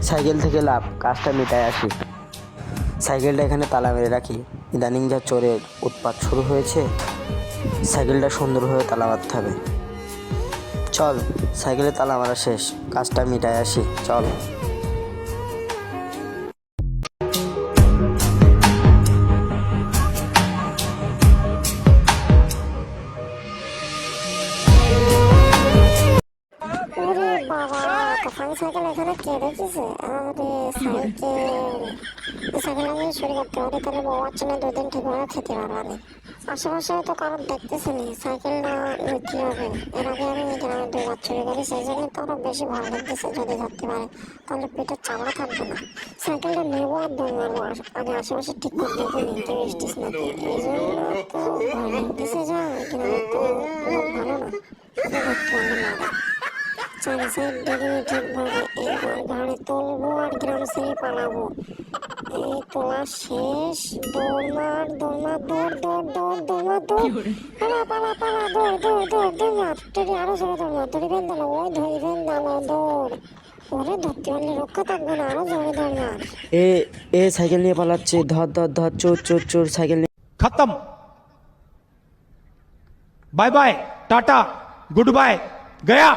Cycle থেকে লাভ, কাজটা মিটায় আসি। সাইকেলটা এখানে তালা মেরে রাখি। ইদানিং যা চোরের উৎপাত শুরু হয়েছে, সাইকেলটা সুন্দরভাবে তালা মারতে হবে। চল, সাইকেলে তালা মারা শেষ, কাজটা মিটায় আসি, চল। ওরে বাবা, তুফান সাইকেল এখানে কে রেখেছে? আরে সাইকেল আমি শুরু করতে পারি, তাহলে বউ বাচ্চা না 2 দিন ঠিকভাবে খেতে পারবা না। আশেপাশে তো কারণ দেখতেছি না, সাইকেলটা নিতে হবে। এর আগে আমি গ্রামে 2 বার চুরি করি, সেই জন্য তো আরো বেশি ভয় লাগতেছে। যদি ধরতে পারে তাহলে পেটের চামড়া থাকবে না। সাইকেলটা নেবো আর দৌড় মারবো, আগে আশেপাশে ঠিক করে দেখে নিই কেউ এসছিস নাকি। এই জন্য তো ভয় লাগতেছে, যা গ্রামে তো লোক ভালো না, ধরতে পারলে মারে। চারি সাইড দেখে ঠিকভাবে এইবার ঘাড়ে তুলবো আর গ্রাম ছেড়ে পালাবো। এই তোলা শেষ, দৌড় মার, দৌড় মার, দৌড় দৌড় দৌড় দৌড় মার, দৌড় পালা পালা পালা, দৌড় দৌড় দৌড় দৌড় মার, তুই আরো জোরে দৌড় মার, ধরি ফেল দিল, ওই ধরি ফেল দিল, দৌড়। ওরে ধরতে পারলে রক্ষা থাকবে না, আরো জোরে দৌড় মার। এ এ সাইকেল নিয়ে পালাচ্ছে, ধর ধর ধর, চোর চোর চোর, সাইকেল নিয়ে। खत्म। Bye bye, tata, goodbye, गया।